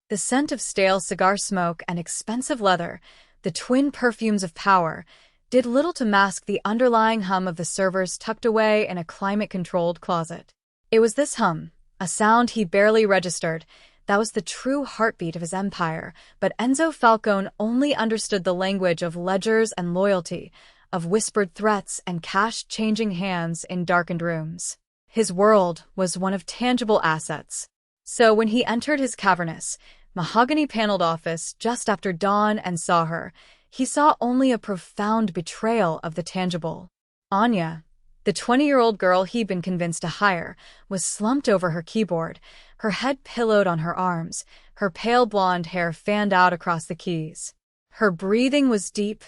The scent of stale cigar smoke and expensive leather, the twin perfumes of power, did little to mask the underlying hum of the servers tucked away in a climate-controlled closet. It was this hum, a sound he barely registered, that was the true heartbeat of his empire, but Enzo Falcone only understood the language of ledgers and loyalty, of whispered threats and cash changing hands in darkened rooms. His world was one of tangible assets. So when he entered his cavernous, mahogany-paneled office just after dawn and saw her, he saw only a profound betrayal of the tangible. Anya, the 20-year-old girl he'd been convinced to hire, was slumped over her keyboard, her head pillowed on her arms, her pale blonde hair fanned out across the keys. Her breathing was deep,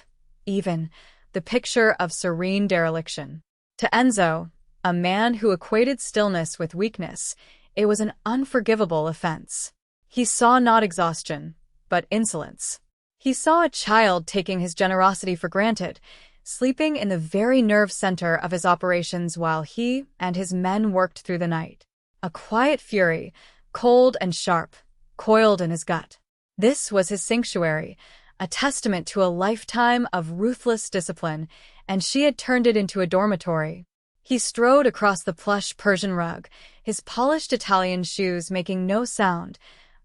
even, the picture of serene dereliction. To Enzo, a man who equated stillness with weakness, it was an unforgivable offense. He saw not exhaustion, but insolence. He saw a child taking his generosity for granted, sleeping in the very nerve center of his operations while he and his men worked through the night. A quiet fury, cold and sharp, coiled in his gut. This was his sanctuary, a testament to a lifetime of ruthless discipline, and she had turned it into a dormitory. He strode across the plush Persian rug, his polished Italian shoes making no sound,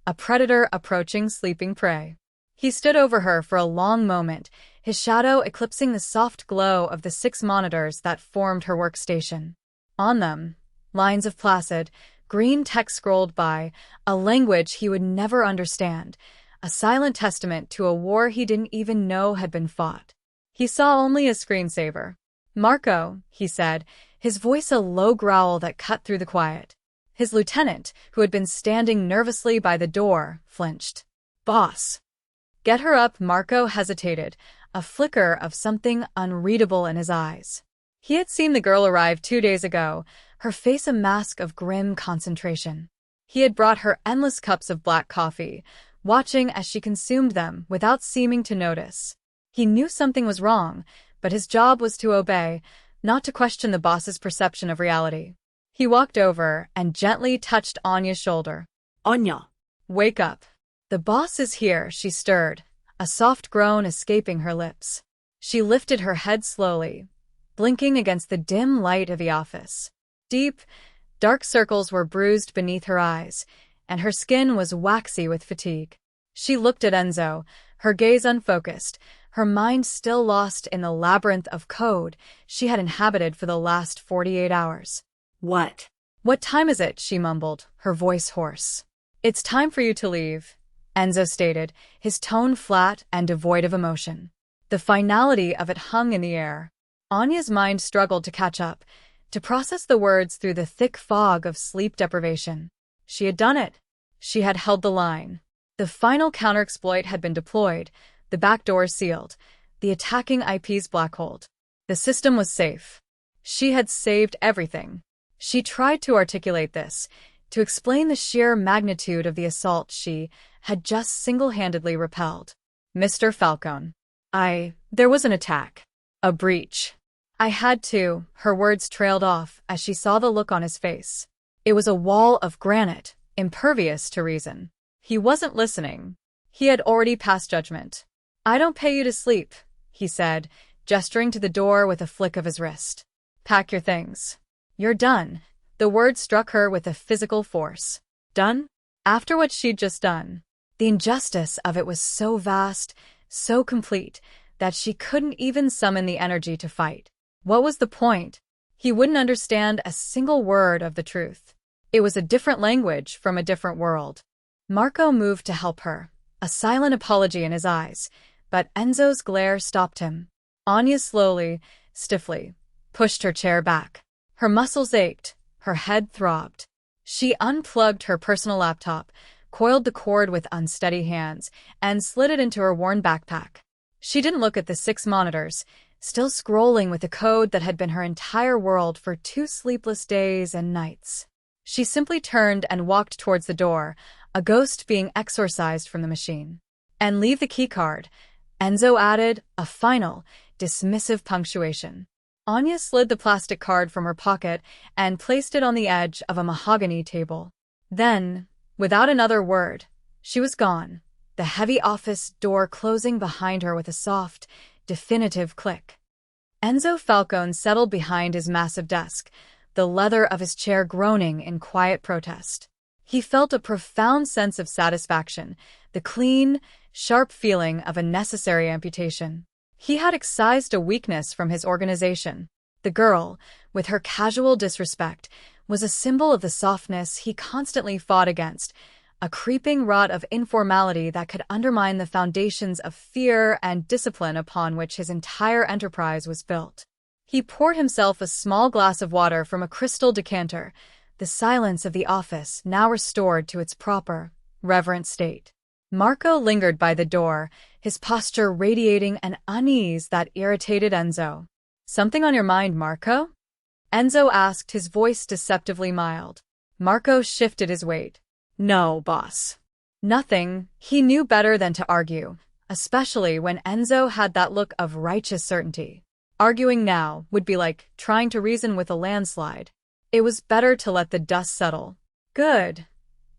a predator approaching sleeping prey. He stood over her for a long moment, his shadow eclipsing the soft glow of the 6 monitors that formed her workstation. On them, lines of placid, green text scrolled by, a language he would never understand, a silent testament to a war he didn't even know had been fought. He saw only a screensaver. "Marco," he said, his voice a low growl that cut through the quiet. His lieutenant, who had been standing nervously by the door, flinched. "Boss." "Get her up." Marco hesitated, a flicker of something unreadable in his eyes. He had seen the girl arrive 2 days ago, her face a mask of grim concentration. He had brought her endless cups of black coffee, watching as she consumed them without seeming to notice. He knew something was wrong, but his job was to obey, not to question the boss's perception of reality. He walked over and gently touched Anya's shoulder. "Anya." "Wake up. The boss is here." She stirred, a soft groan escaping her lips. She lifted her head slowly, blinking against the dim light of the office. Deep, dark circles were bruised beneath her eyes, and her skin was waxy with fatigue. She looked at Enzo, her gaze unfocused, her mind still lost in the labyrinth of code she had inhabited for the last 48 hours. What time is it?" she mumbled, her voice hoarse. "It's time for you to leave," Enzo stated, his tone flat and devoid of emotion. The finality of it hung in the air. Anya's mind struggled to catch up, to process the words through the thick fog of sleep deprivation. She had done it. She had held the line. The final counter-exploit had been deployed, the back doors sealed, the attacking IPs blackholed. The system was safe. She had saved everything. She tried to articulate this, to explain the sheer magnitude of the assault she had just single-handedly repelled. "Mr. Falcone. There was an attack. A breach. I had to." Her words trailed off as she saw the look on his face. It was a wall of granite, impervious to reason. He wasn't listening. He had already passed judgment. "I don't pay you to sleep," he said, gesturing to the door with a flick of his wrist. "Pack your things. You're done." The word struck her with a physical force. Done? After what she'd just done. The injustice of it was so vast, so complete, that she couldn't even summon the energy to fight. What was the point? He wouldn't understand a single word of the truth. It was a different language from a different world. Marco moved to help her, a silent apology in his eyes, but Enzo's glare stopped him. Anya slowly, stiffly, pushed her chair back. Her muscles ached, her head throbbed. She unplugged her personal laptop, coiled the cord with unsteady hands, and slid it into her worn backpack. She didn't look at the 6 monitors, still scrolling with the code that had been her entire world for 2 sleepless days and nights. She simply turned and walked towards the door, a ghost being exorcised from the machine. "And leave the keycard," Enzo added, a final, dismissive punctuation. Anya slid the plastic card from her pocket and placed it on the edge of a mahogany table. Then, without another word, She was gone, the heavy office door closing behind her with a soft, definitive click. Enzo Falcone settled behind his massive desk, the leather of his chair groaning in quiet protest. He felt a profound sense of satisfaction, the clean, sharp feeling of a necessary amputation. He had excised a weakness from his organization. The girl, with her casual disrespect, was a symbol of the softness he constantly fought against, a creeping rot of informality that could undermine the foundations of fear and discipline upon which his entire enterprise was built. He poured himself a small glass of water from a crystal decanter, the silence of the office now restored to its proper, reverent state. Marco lingered by the door, his posture radiating an unease that irritated Enzo. "Something on your mind, Marco?" Enzo asked, his voice deceptively mild. Marco shifted his weight. "No, boss. Nothing." He knew better than to argue, especially when Enzo had that look of righteous certainty. Arguing now would be like trying to reason with a landslide. It was better to let the dust settle. "Good,"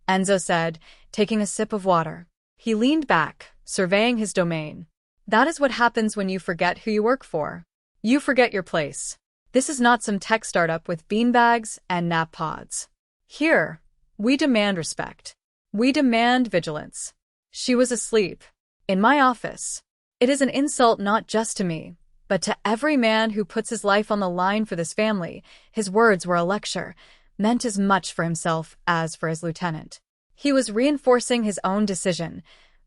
Enzo said, taking a sip of water. He leaned back, surveying his domain. "That is what happens when you forget who you work for. You forget your place. This is not some tech startup with beanbags and nap pods. Here, we demand respect. We demand vigilance." She was asleep. "In my office. It is an insult not just to me, but to every man who puts his life on the line for this family." His words were a lecture, meant as much for himself as for his lieutenant. He was reinforcing his own decision,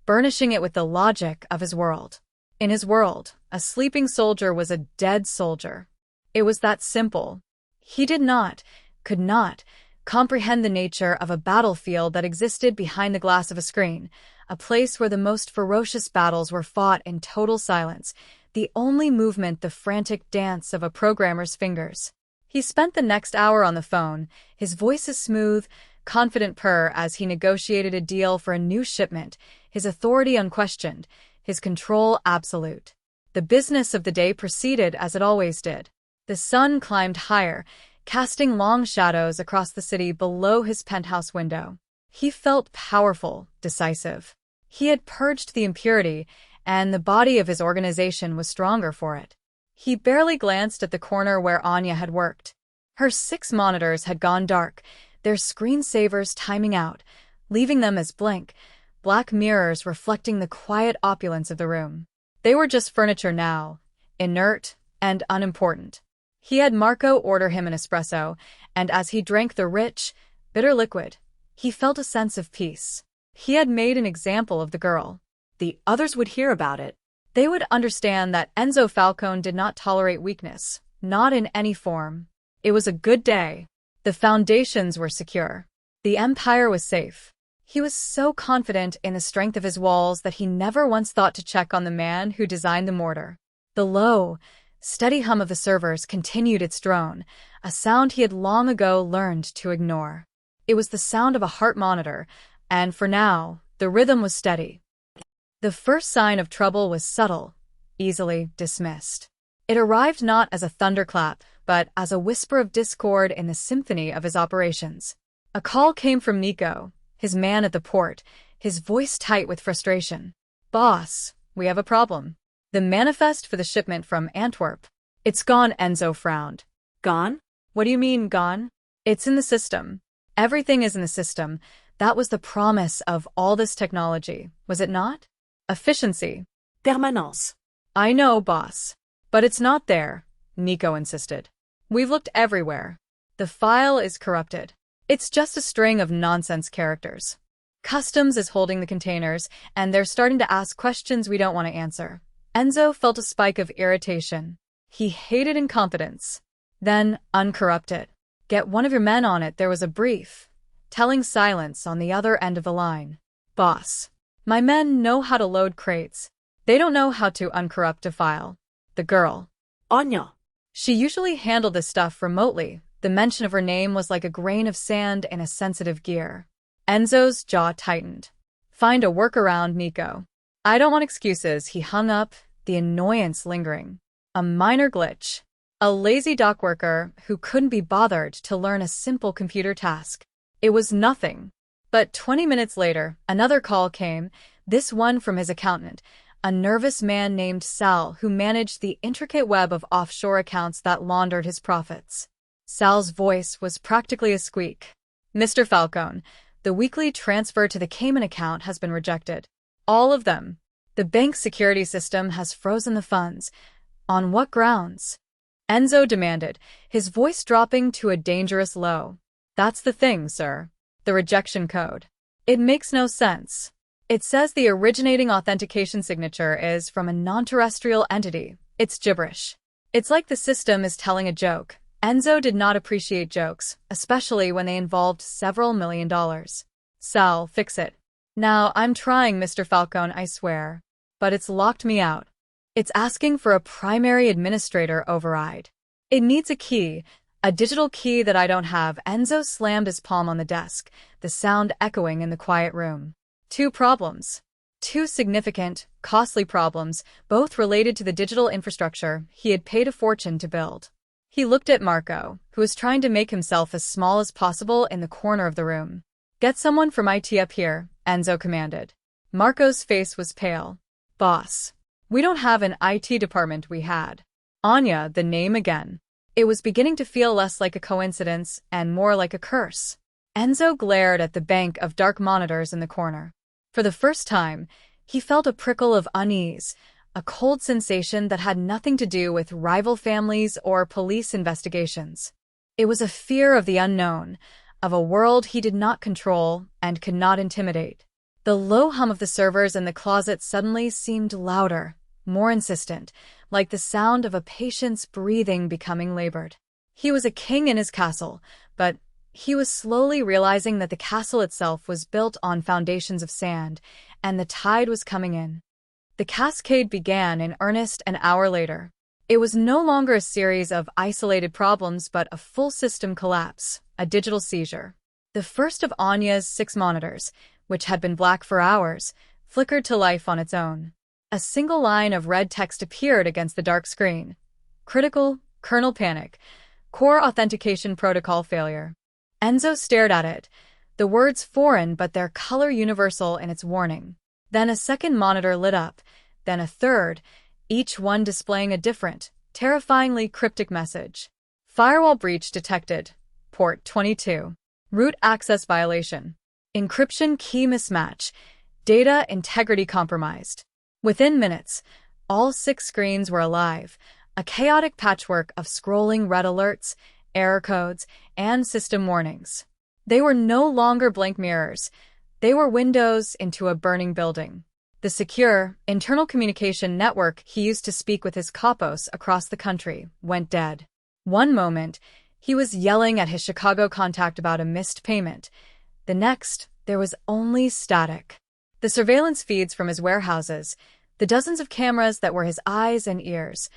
burnishing it with the logic of his world. In his world, a sleeping soldier was a dead soldier. It was that simple. He could not, comprehend the nature of a battlefield that existed behind the glass of a screen, a place where the most ferocious battles were fought in total silence, the only movement the frantic dance of a programmer's fingers. He spent the next hour on the phone, his voice a smooth, confident purr as he negotiated a deal for a new shipment, his authority unquestioned, his control absolute. The business of the day proceeded as it always did. The sun climbed higher, casting long shadows across the city below his penthouse window. He felt powerful, decisive. He had purged the impurity, and the body of his organization was stronger for it. He barely glanced at the corner where Anya had worked. Her 6 monitors had gone dark, their screensavers timing out, leaving them as black mirrors reflecting the quiet opulence of the room. They were just furniture now, inert and unimportant. He had Marco order him an espresso, and as he drank the rich, bitter liquid, he felt a sense of peace. He had made an example of the girl. The others would hear about it. They would understand that Enzo Falcone did not tolerate weakness, not in any form. It was a good day. The foundations were secure. The empire was safe. He was so confident in the strength of his walls that he never once thought to check on the man who designed the mortar. The low, steady hum of the servers continued its drone, a sound he had long ago learned to ignore. It was the sound of a heart monitor, and for now, the rhythm was steady. The first sign of trouble was subtle, easily dismissed. It arrived not as a thunderclap, but as a whisper of discord in the symphony of his operations. A call came from Nico, his man at the port, his voice tight with frustration. "Boss, we have a problem. The manifest for the shipment from Antwerp. It's gone." Enzo frowned. Gone? "What do you mean, gone?" "It's in the system. Everything is in the system. That was the promise of all this technology, was it not? Efficiency. Permanence. I know, boss. But it's not there," Nico insisted. "We've looked everywhere. The file is corrupted. It's just a string of nonsense characters. Customs is holding the containers, and they're starting to ask questions we don't want to answer." Enzo felt a spike of irritation. He hated incompetence. Then, uncorrupt it. Get one of your men on it. There was a brief, telling silence on the other end of the line. "Boss, my men know how to load crates. They don't know how to uncorrupt a file." The girl. Anya. She usually handled this stuff remotely. The mention of her name was like a grain of sand in a sensitive gear. Enzo's jaw tightened. "Find a workaround, Nico." "I don't want excuses." He hung up, the annoyance lingering. A minor glitch. A lazy dock worker who couldn't be bothered to learn a simple computer task. It was nothing. But 20 minutes later, another call came, this one from his accountant, a nervous man named Sal who managed the intricate web of offshore accounts that laundered his profits. Sal's voice was practically a squeak. "Mr. Falcone, the weekly transfer to the Cayman account has been rejected. All of them. The bank's security system has frozen the funds. On what grounds?" Enzo demanded, his voice dropping to a dangerous low. "That's the thing, sir. The rejection code. It makes no sense. It says the originating authentication signature is from a non-terrestrial entity. It's gibberish. It's like the system is telling a joke." Enzo did not appreciate jokes, especially when they involved several $1,000,000. "Sal, fix it." "Now, I'm trying, Mr. Falcone, I swear. But it's locked me out. It's asking for a primary administrator override. It needs a key, a digital key that I don't have." Enzo slammed his palm on the desk, the sound echoing in the quiet room. Two problems. Two significant, costly problems, both related to the digital infrastructure he had paid a fortune to build. He looked at Marco, who was trying to make himself as small as possible in the corner of the room. "Get someone from IT up here," Enzo commanded. Marco's face was pale. "Boss, we don't have an IT department. We had." Anya, the name again. It was beginning to feel less like a coincidence and more like a curse. Enzo glared at the bank of dark monitors in the corner. For the first time, he felt a prickle of unease, a cold sensation that had nothing to do with rival families or police investigations. It was a fear of the unknown, of a world he did not control and could not intimidate. The low hum of the servers in the closet suddenly seemed louder, more insistent, like the sound of a patient's breathing becoming labored. He was a king in his castle, but he was slowly realizing that the castle itself was built on foundations of sand, and the tide was coming in. The cascade began in earnest an hour later. It was no longer a series of isolated problems but a full system collapse, a digital seizure. The first of Anya's 6 monitors, which had been black for hours, flickered to life on its own. A single line of red text appeared against the dark screen. "Critical, kernel panic. Core authentication protocol failure." Enzo stared at it, the words foreign but their color universal in its warning. Then a second monitor lit up, then a third, each one displaying a different, terrifyingly cryptic message. "Firewall breach detected. Port 22. Root access violation. Encryption key mismatch. Data integrity compromised." Within minutes, all 6 screens were alive, a chaotic patchwork of scrolling red alerts, error codes, and system warnings. They were no longer blank mirrors. They were windows into a burning building. The secure, internal communication network he used to speak with his capos across the country went dead. One moment, he was yelling at his Chicago contact about a missed payment. The next, there was only static. The surveillance feeds from his warehouses, the dozens of cameras that were his eyes and ears,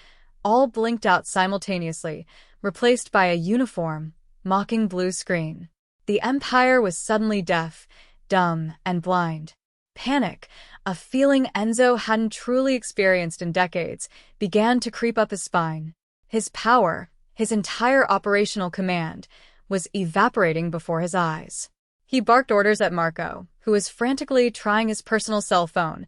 all blinked out simultaneously, replaced by a uniform, mocking blue screen. The Empire was suddenly deaf, dumb, and blind. Panic, a feeling Enzo hadn't truly experienced in decades, began to creep up his spine. His power, his entire operational command, was evaporating before his eyes. He barked orders at Marco, who was frantically trying his personal cell phone,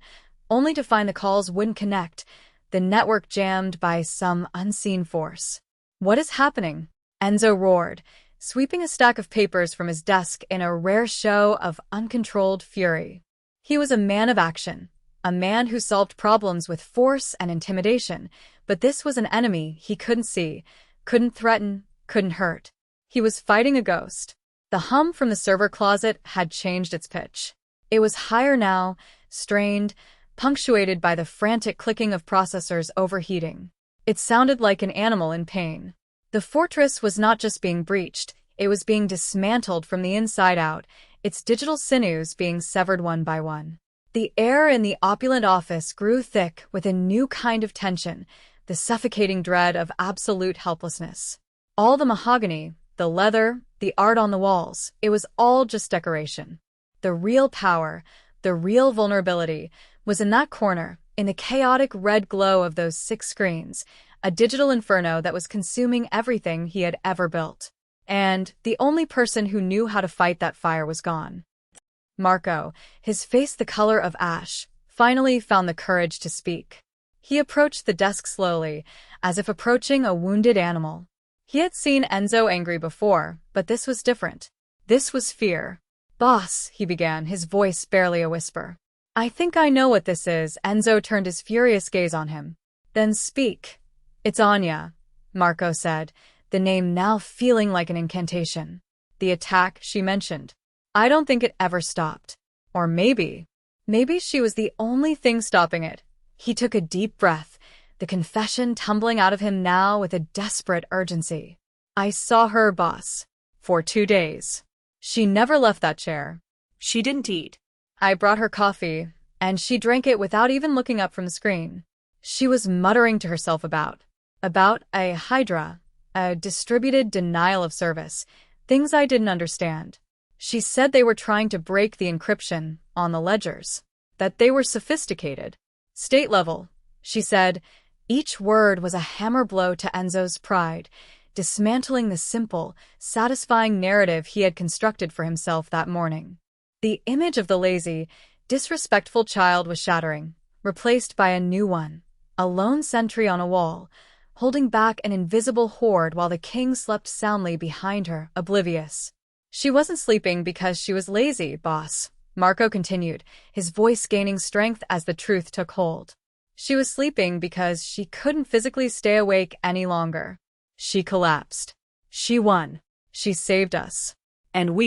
only to find the calls wouldn't connect, the network jammed by some unseen force. "What is happening?" Enzo roared, sweeping a stack of papers from his desk in a rare show of uncontrolled fury. He was a man of action, a man who solved problems with force and intimidation, but this was an enemy he couldn't see, couldn't threaten, couldn't hurt. He was fighting a ghost. The hum from the server closet had changed its pitch. It was higher now, strained, punctuated by the frantic clicking of processors overheating. It sounded like an animal in pain. The fortress was not just being breached, it was being dismantled from the inside out, its digital sinews being severed one by one. The air in the opulent office grew thick with a new kind of tension, the suffocating dread of absolute helplessness. All the mahogany, the leather, the art on the walls, it was all just decoration. The real power, the real vulnerability, was in that corner, in the chaotic red glow of those 6 screens, a digital inferno that was consuming everything he had ever built. And the only person who knew how to fight that fire was gone. Marco, his face the color of ash, finally found the courage to speak. He approached the desk slowly, as if approaching a wounded animal. He had seen Enzo angry before, but this was different. This was fear. "Boss," he began, his voice barely a whisper. "I think I know what this is." Enzo turned his furious gaze on him. "Then speak." "It's Anya," Marco said, the name now feeling like an incantation. "The attack she mentioned. I don't think it ever stopped. Or maybe she was the only thing stopping it." He took a deep breath, the confession tumbling out of him now with a desperate urgency. "I saw her, boss. For 2 days. She never left that chair. She didn't eat. I brought her coffee, and she drank it without even looking up from the screen. She was muttering to herself about a hydra, a distributed denial of service, things I didn't understand. She said they were trying to break the encryption on the ledgers, that they were sophisticated. State level, she said. Each word was a hammer blow to Enzo's pride, dismantling the simple, satisfying narrative he had constructed for himself that morning. The image of the lazy, disrespectful child was shattering, replaced by a new one, a lone sentry on a wall, holding back an invisible horde while the king slept soundly behind her, oblivious. "She wasn't sleeping because she was lazy, boss," Marco continued, his voice gaining strength as the truth took hold. "She was sleeping because she couldn't physically stay awake any longer. She collapsed. She won. She saved us. And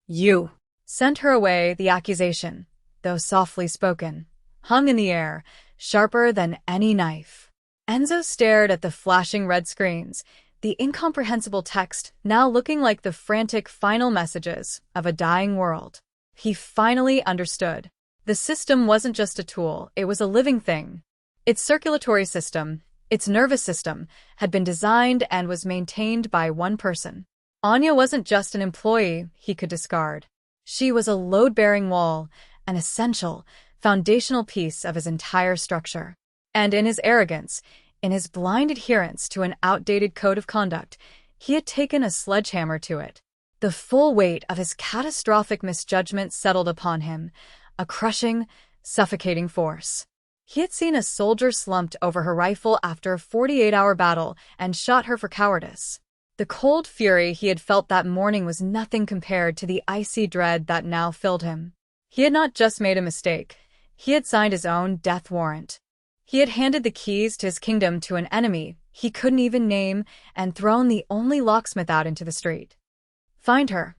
You sent her away." The accusation, though softly spoken, hung in the air, sharper than any knife. Enzo stared at the flashing red screens, the incomprehensible text now looking like the frantic final messages of a dying world. He finally understood. The system wasn't just a tool, it was a living thing. Its circulatory system, its nervous system, had been designed and was maintained by one person. Anya wasn't just an employee he could discard. She was a load-bearing wall, an essential, foundational piece of his entire structure. And in his arrogance, in his blind adherence to an outdated code of conduct, he had taken a sledgehammer to it. The full weight of his catastrophic misjudgment settled upon him, a crushing, suffocating force. He had seen a soldier slumped over her rifle after a 48-hour battle and shot her for cowardice. The cold fury he had felt that morning was nothing compared to the icy dread that now filled him. He had not just made a mistake. He had signed his own death warrant. He had handed the keys to his kingdom to an enemy he couldn't even name and thrown the only locksmith out into the street. "Find her."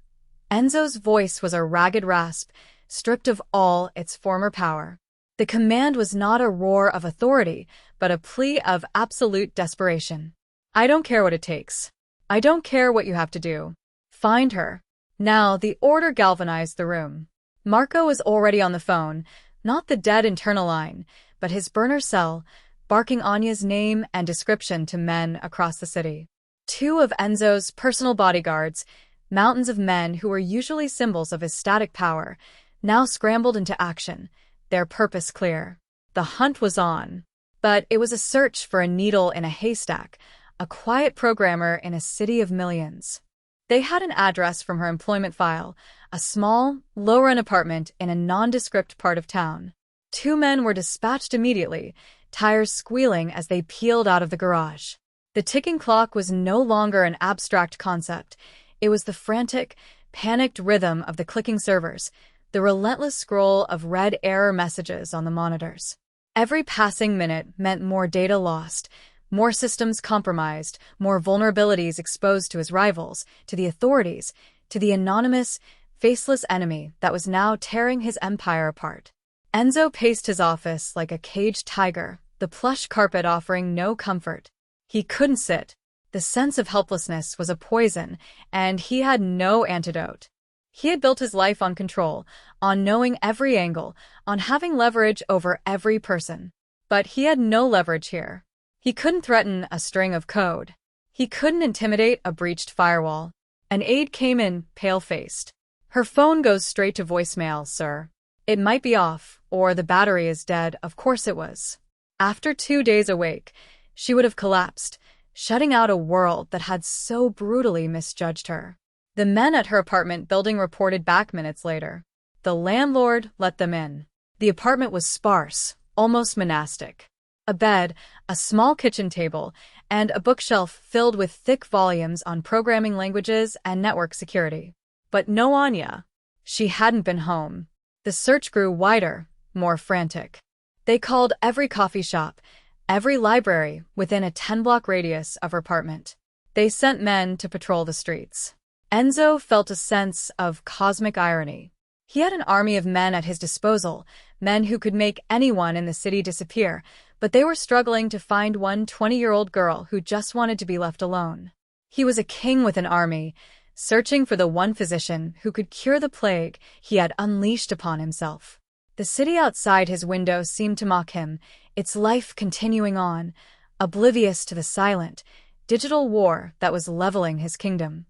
Enzo's voice was a ragged rasp, stripped of all its former power. The command was not a roar of authority, but a plea of absolute desperation. "I don't care what it takes. I don't care what you have to do. Find her." Now the order galvanized the room. Marco was already on the phone, not the dead internal line, but his burner cell, barking Anya's name and description to men across the city. 2 of Enzo's personal bodyguards, mountains of men who were usually symbols of his static power, now scrambled into action, their purpose clear. The hunt was on. But it was a search for a needle in a haystack, a quiet programmer in a city of millions. They had an address from her employment file, a small, low-rent apartment in a nondescript part of town. 2 men were dispatched immediately, tires squealing as they peeled out of the garage. The ticking clock was no longer an abstract concept. It was the frantic, panicked rhythm of the clicking servers, the relentless scroll of red error messages on the monitors. Every passing minute meant more data lost, more systems compromised, more vulnerabilities exposed to his rivals, to the authorities, to the anonymous, faceless enemy that was now tearing his empire apart. Enzo paced his office like a caged tiger, the plush carpet offering no comfort. He couldn't sit. The sense of helplessness was a poison, and he had no antidote. He had built his life on control, on knowing every angle, on having leverage over every person. But he had no leverage here. He couldn't threaten a string of code. He couldn't intimidate a breached firewall. An aide came in, pale-faced. "Her phone goes straight to voicemail, sir. It might be off, or the battery is dead." Of course it was. After 2 days awake, she would have collapsed, shutting out a world that had so brutally misjudged her. The men at her apartment building reported back minutes later. the landlord let them in. The apartment was sparse, almost monastic. A bed, a small kitchen table, and a bookshelf filled with thick volumes on programming languages and network security. But no Anya. She hadn't been home. The search grew wider, more frantic. They called every coffee shop, every library within a 10-block radius of her apartment. They sent men to patrol the streets. Enzo felt a sense of cosmic irony. He had an army of men at his disposal, men who could make anyone in the city disappear, but they were struggling to find one 20-year-old girl who just wanted to be left alone. He was a king with an army, searching for the one physician who could cure the plague he had unleashed upon himself. The city outside his window seemed to mock him, its life continuing on, oblivious to the silent, digital war that was leveling his kingdom.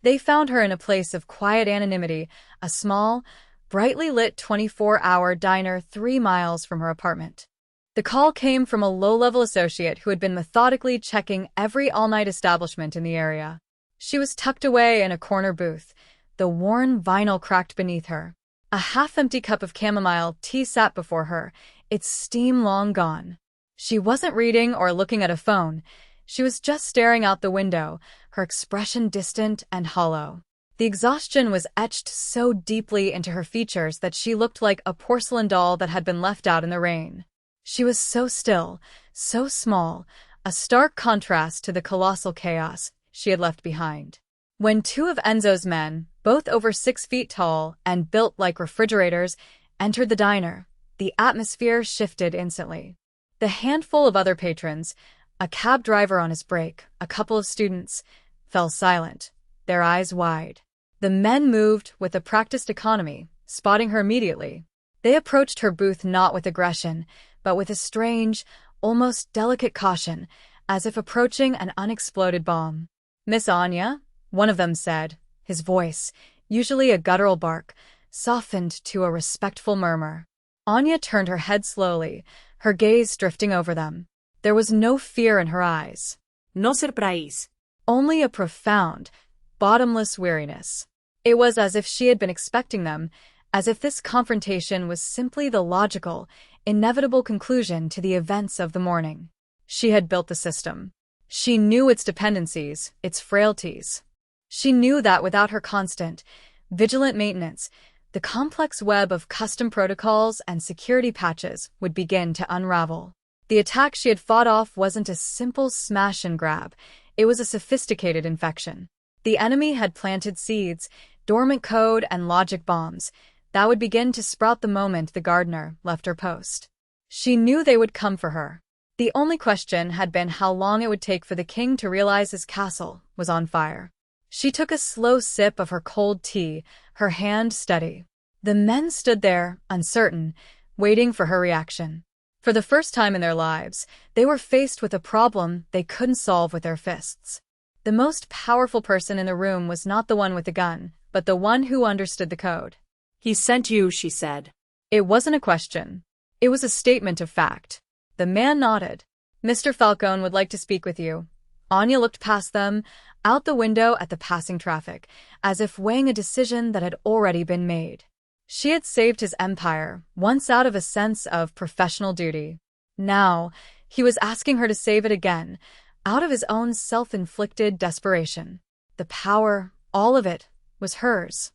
They found her in a place of quiet anonymity, a small, brightly lit 24-hour diner 3 miles from her apartment. The call came from a low-level associate who had been methodically checking every all-night establishment in the area. She was tucked away in a corner booth, the worn vinyl cracked beneath her. A half-empty cup of chamomile tea sat before her, its steam long gone. She wasn't reading or looking at a phone. She was just staring out the window, her expression distant and hollow. The exhaustion was etched so deeply into her features that she looked like a porcelain doll that had been left out in the rain. She was so still, so small, a stark contrast to the colossal chaos she had left behind. When 2 of Enzo's men, both over 6 feet tall and built like refrigerators, entered the diner, the atmosphere shifted instantly. The handful of other patrons, a cab driver on his break, a couple of students, fell silent, their eyes wide. The men moved with a practiced economy, spotting her immediately. They approached her booth not with aggression, but with a strange, almost delicate caution, as if approaching an unexploded bomb. "Miss Anya?" one of them said, his voice, usually a guttural bark, softened to a respectful murmur. Anya turned her head slowly, her gaze drifting over them. There was no fear in her eyes. No surprise. Only a profound, bottomless weariness. It was as if she had been expecting them, as if this confrontation was simply the logical, inevitable conclusion to the events of the morning. She had built the system. She knew its dependencies, its frailties. She knew that without her constant, vigilant maintenance, the complex web of custom protocols and security patches would begin to unravel. The attack she had fought off wasn't a simple smash and grab. It was a sophisticated infection. The enemy had planted seeds, dormant code and logic bombs, that would begin to sprout the moment the gardener left her post. She knew they would come for her. The only question had been how long it would take for the king to realize his castle was on fire. She took a slow sip of her cold tea, her hand steady. The men stood there, uncertain, waiting for her reaction. For the first time in their lives, they were faced with a problem they couldn't solve with their fists. The most powerful person in the room was not the one with the gun, but the one who understood the code. "He sent you," she said. It wasn't a question. It was a statement of fact. The man nodded. "Mr. Falcone would like to speak with you." Anya looked past them, out the window at the passing traffic, as if weighing a decision that had already been made. She had saved his empire, once out of a sense of professional duty. Now, he was asking her to save it again, out of his own self-inflicted desperation. The power, all of it, was hers.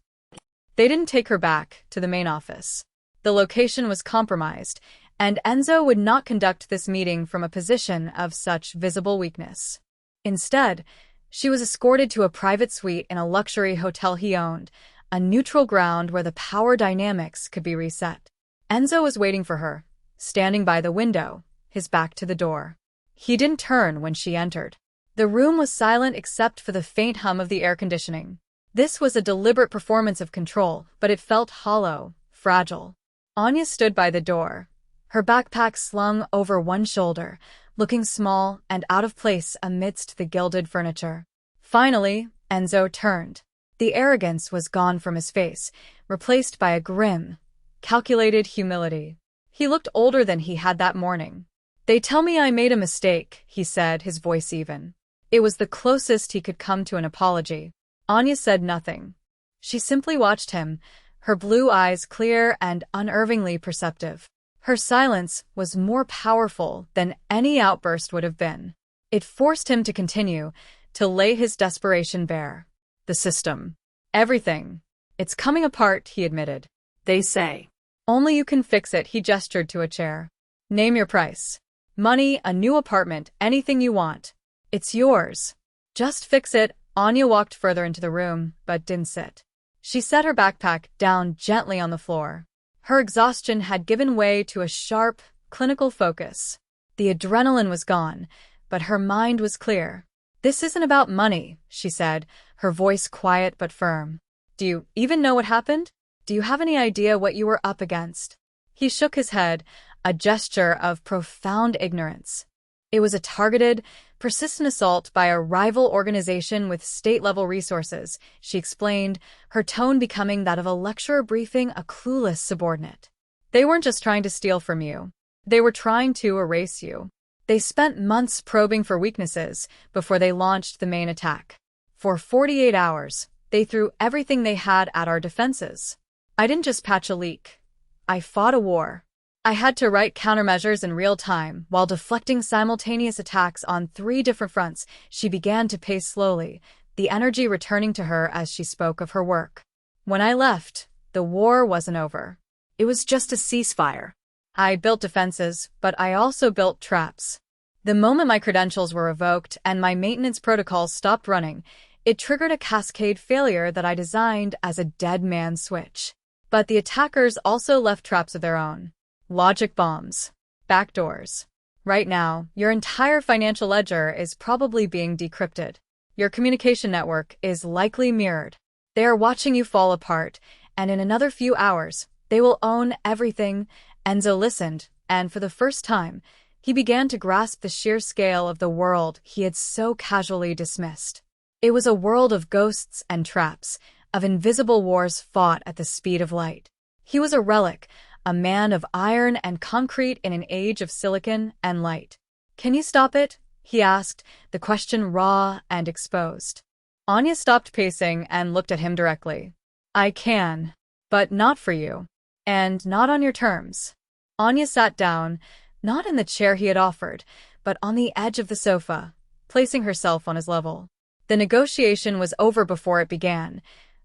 They didn't take her back to the main office. The location was compromised, and Enzo would not conduct this meeting from a position of such visible weakness. Instead, she was escorted to a private suite in a luxury hotel he owned, a neutral ground where the power dynamics could be reset. Enzo was waiting for her, standing by the window, his back to the door. He didn't turn when she entered. The room was silent except for the faint hum of the air conditioning. This was a deliberate performance of control, but it felt hollow, fragile. Anya stood by the door, her backpack slung over one shoulder, looking small and out of place amidst the gilded furniture. Finally, Enzo turned. The arrogance was gone from his face, replaced by a grim, calculated humility. He looked older than he had that morning. "They tell me I made a mistake," he said, his voice even. It was the closest he could come to an apology. Anya said nothing. She simply watched him, her blue eyes clear and unervingly perceptive. Her silence was more powerful than any outburst would have been. It forced him to continue, to lay his desperation bare. The system. Everything. It's coming apart, he admitted. They say. Only you can fix it, he gestured to a chair. Name your price. Money, a new apartment, anything you want. It's yours. Just fix it. Anya walked further into the room, but didn't sit. She set her backpack down gently on the floor. Her exhaustion had given way to a sharp, clinical focus. The adrenaline was gone, but her mind was clear. This isn't about money, she said, her voice quiet but firm. Do you even know what happened? Do you have any idea what you were up against? He shook his head, a gesture of profound ignorance. It was a targeted, persistent assault by a rival organization with state-level resources, she explained, her tone becoming that of a lecturer briefing a clueless subordinate. They weren't just trying to steal from you. They were trying to erase you. They spent months probing for weaknesses before they launched the main attack. For 48 hours, they threw everything they had at our defenses. I didn't just patch a leak. I fought a war. I had to write countermeasures in real time while deflecting simultaneous attacks on 3 different fronts. She began to pace slowly, the energy returning to her as she spoke of her work. When I left, the war wasn't over. It was just a ceasefire. I built defenses, but I also built traps. The moment my credentials were revoked and my maintenance protocols stopped running, it triggered a cascade failure that I designed as a dead man switch. But the attackers also left traps of their own. Logic bombs. Backdoors. Right now, your entire financial ledger is probably being decrypted. Your communication network is likely mirrored. They are watching you fall apart, and in another few hours, they will own everything. Enzo listened, and for the first time, he began to grasp the sheer scale of the world he had so casually dismissed. It was a world of ghosts and traps, of invisible wars fought at the speed of light. He was a relic, a man of iron and concrete in an age of silicon and light. Can you stop it? He asked, the question raw and exposed. Anya stopped pacing and looked at him directly. I can, but not for you. And not on your terms. Anya sat down, not in the chair he had offered, but on the edge of the sofa, placing herself on his level. The negotiation was over before it began.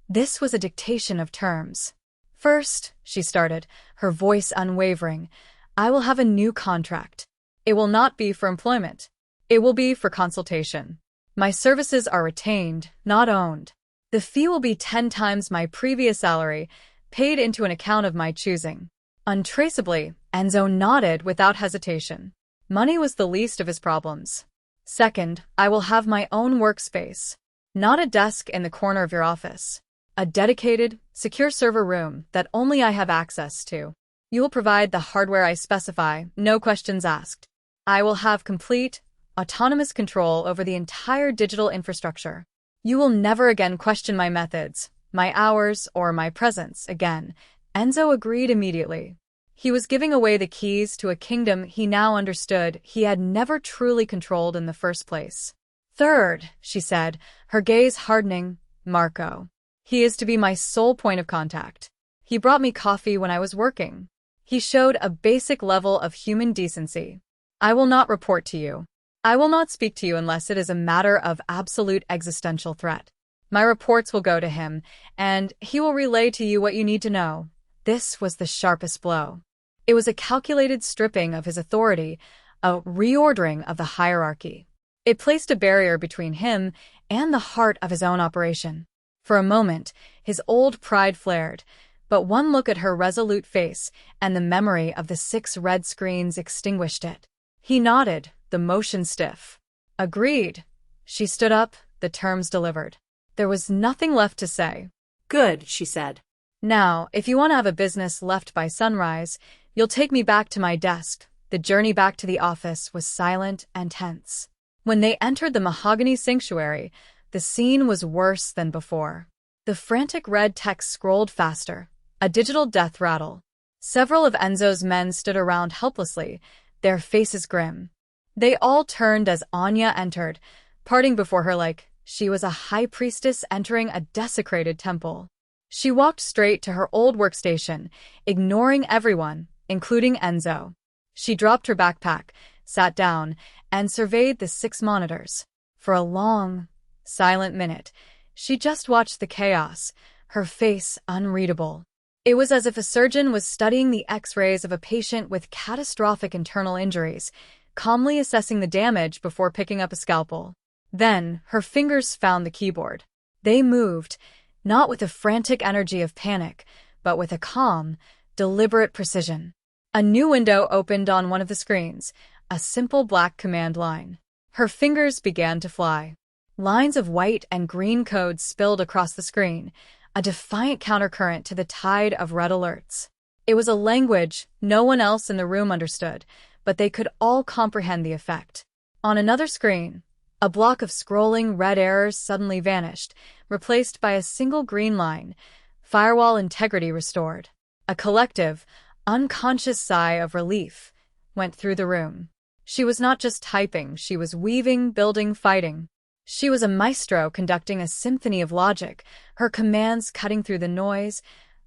This was a dictation of terms. First, she started, her voice unwavering, I will have a new contract. It will not be for employment. It will be for consultation. My services are retained, not owned. The fee will be 10 times my previous salary, paid into an account of my choosing. Untraceably, Enzo nodded without hesitation. Money was the least of his problems. Second, I will have my own workspace. Not a desk in the corner of your office. A dedicated, secure server room that only I have access to. You will provide the hardware I specify, no questions asked. I will have complete, autonomous control over the entire digital infrastructure. You will never again question my methods, my hours, or my presence again. Enzo agreed immediately. He was giving away the keys to a kingdom he now understood he had never truly controlled in the first place. Third, she said, her gaze hardening, Marco. He is to be my sole point of contact. He brought me coffee when I was working. He showed a basic level of human decency. I will not report to you. I will not speak to you unless it is a matter of absolute existential threat. My reports will go to him, and he will relay to you what you need to know. This was the sharpest blow. It was a calculated stripping of his authority, a reordering of the hierarchy. It placed a barrier between him and the heart of his own operation. For a moment, his old pride flared, but one look at her resolute face and the memory of the 6 red screens extinguished it. He nodded, the motion stiff. Agreed. She stood up, the terms delivered. There was nothing left to say. Good, she said. Now, if you want to have a business left by sunrise, you'll take me back to my desk. The journey back to the office was silent and tense. When they entered the mahogany sanctuary, the scene was worse than before. The frantic red text scrolled faster, a digital death rattle. Several of Enzo's men stood around helplessly, their faces grim. They all turned as Anya entered, parting before her like she was a high priestess entering a desecrated temple. She walked straight to her old workstation, ignoring everyone, including Enzo. She dropped her backpack, sat down, and surveyed the 6 monitors. For a long, silent minute, she just watched the chaos, her face unreadable. It was as if a surgeon was studying the X-rays of a patient with catastrophic internal injuries, calmly assessing the damage before picking up a scalpel. Then, her fingers found the keyboard. They moved, not with the frantic energy of panic, but with a calm, deliberate precision. A new window opened on one of the screens, a simple black command line. Her fingers began to fly. Lines of white and green code spilled across the screen, a defiant countercurrent to the tide of red alerts. It was a language no one else in the room understood, but they could all comprehend the effect. On another screen, a block of scrolling red errors suddenly vanished, replaced by a single green line, firewall integrity restored. A collective, unconscious sigh of relief went through the room. She was not just typing, she was weaving, building, fighting. She was a maestro conducting a symphony of logic, her commands cutting through the noise,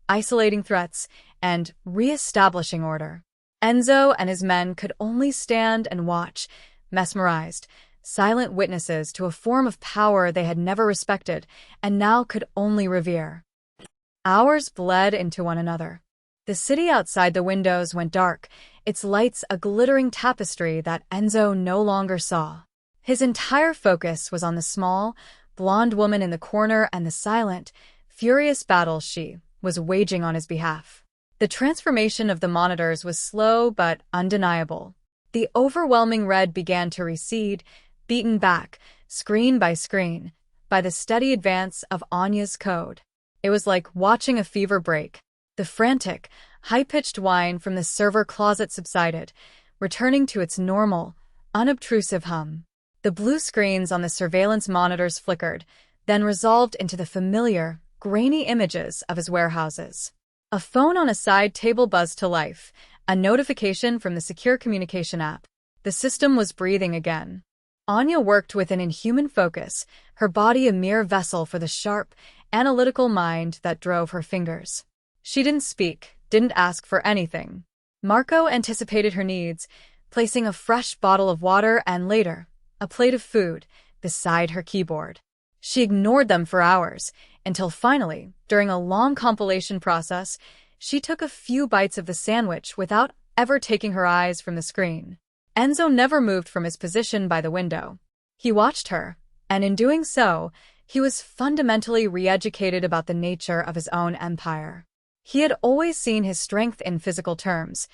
isolating threats, and re-establishing order. Enzo and his men could only stand and watch, mesmerized, silent witnesses to a form of power they had never respected and now could only revere. Hours bled into one another. The city outside the windows went dark, its lights a glittering tapestry that Enzo no longer saw. His entire focus was on the small, blonde woman in the corner and the silent, furious battle she was waging on his behalf. The transformation of the monitors was slow but undeniable. The overwhelming red began to recede, beaten back, screen by screen, by the steady advance of Anya's code. It was like watching a fever break. The frantic, high-pitched whine from the server closet subsided, returning to its normal, unobtrusive hum. The blue screens on the surveillance monitors flickered, then resolved into the familiar, grainy images of his warehouses. A phone on a side table buzzed to life, a notification from the secure communication app. The system was breathing again. Anya worked with an inhuman focus, her body a mere vessel for the sharp, analytical mind that drove her fingers. She didn't speak, didn't ask for anything. Marco anticipated her needs, placing a fresh bottle of water and later, a plate of food, beside her keyboard. She ignored them for hours, until finally, during a long compilation process, she took a few bites of the sandwich without ever taking her eyes from the screen. Enzo never moved from his position by the window. He watched her, and in doing so, he was fundamentally re-educated about the nature of his own empire. He had always seen his strength in physical terms,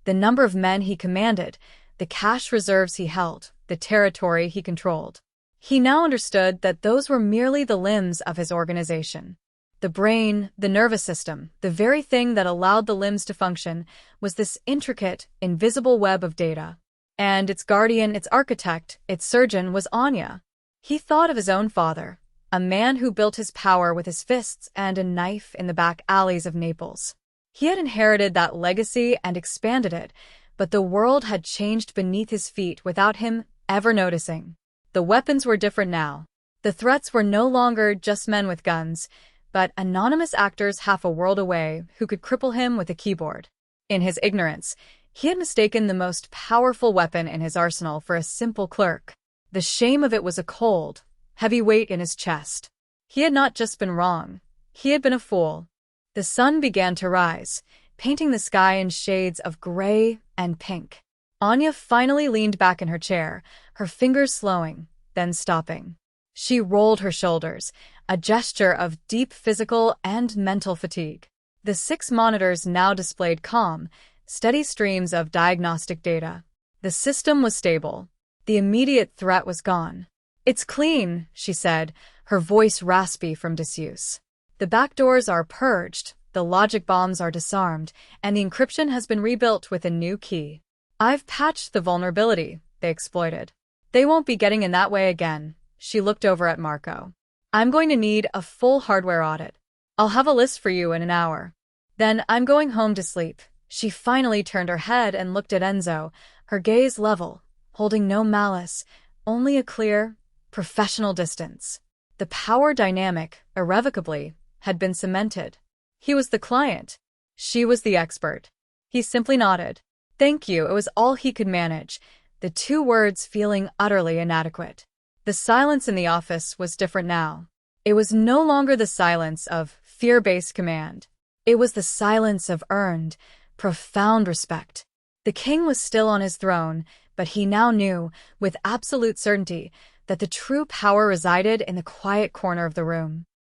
the number of men he commanded, the cash reserves he held, the territory he controlled. He now understood that those were merely the limbs of his organization. The brain, the nervous system, the very thing that allowed the limbs to function, was this intricate, invisible web of data. And its guardian, its architect, its surgeon was Anya. He thought of his own father, a man who built his power with his fists and a knife in the back alleys of Naples. He had inherited that legacy and expanded it, but the world had changed beneath his feet without him ever noticing. The weapons were different now. The threats were no longer just men with guns, but anonymous actors half a world away who could cripple him with a keyboard. In his ignorance, he had mistaken the most powerful weapon in his arsenal for a simple clerk. The shame of it was a cold, heavy weight in his chest. He had not just been wrong. He had been a fool. The sun began to rise, painting the sky in shades of gray and pink. Anya finally leaned back in her chair, her fingers slowing, then stopping. She rolled her shoulders, a gesture of deep physical and mental fatigue. The 6 monitors now displayed calm, steady streams of diagnostic data. The system was stable. The immediate threat was gone. "It's clean," she said, her voice raspy from disuse. "The backdoors are purged, the logic bombs are disarmed, and the encryption has been rebuilt with a new key. I've patched the vulnerability they exploited. They won't be getting in that way again." She looked over at Marco. "I'm going to need a full hardware audit. I'll have a list for you in an hour. Then I'm going home to sleep." She finally turned her head and looked at Enzo, her gaze level, holding no malice, only a clear, professional distance. The power dynamic, irrevocably, had been cemented. He was the client. She was the expert. He simply nodded. Thank you, it was all he could manage, the two words feeling utterly inadequate. The silence in the office was different now. It was no longer the silence of fear-based command. It was the silence of earned, profound respect. The king was still on his throne, but he now knew, with absolute certainty, that the true power resided in the quiet corner of the room.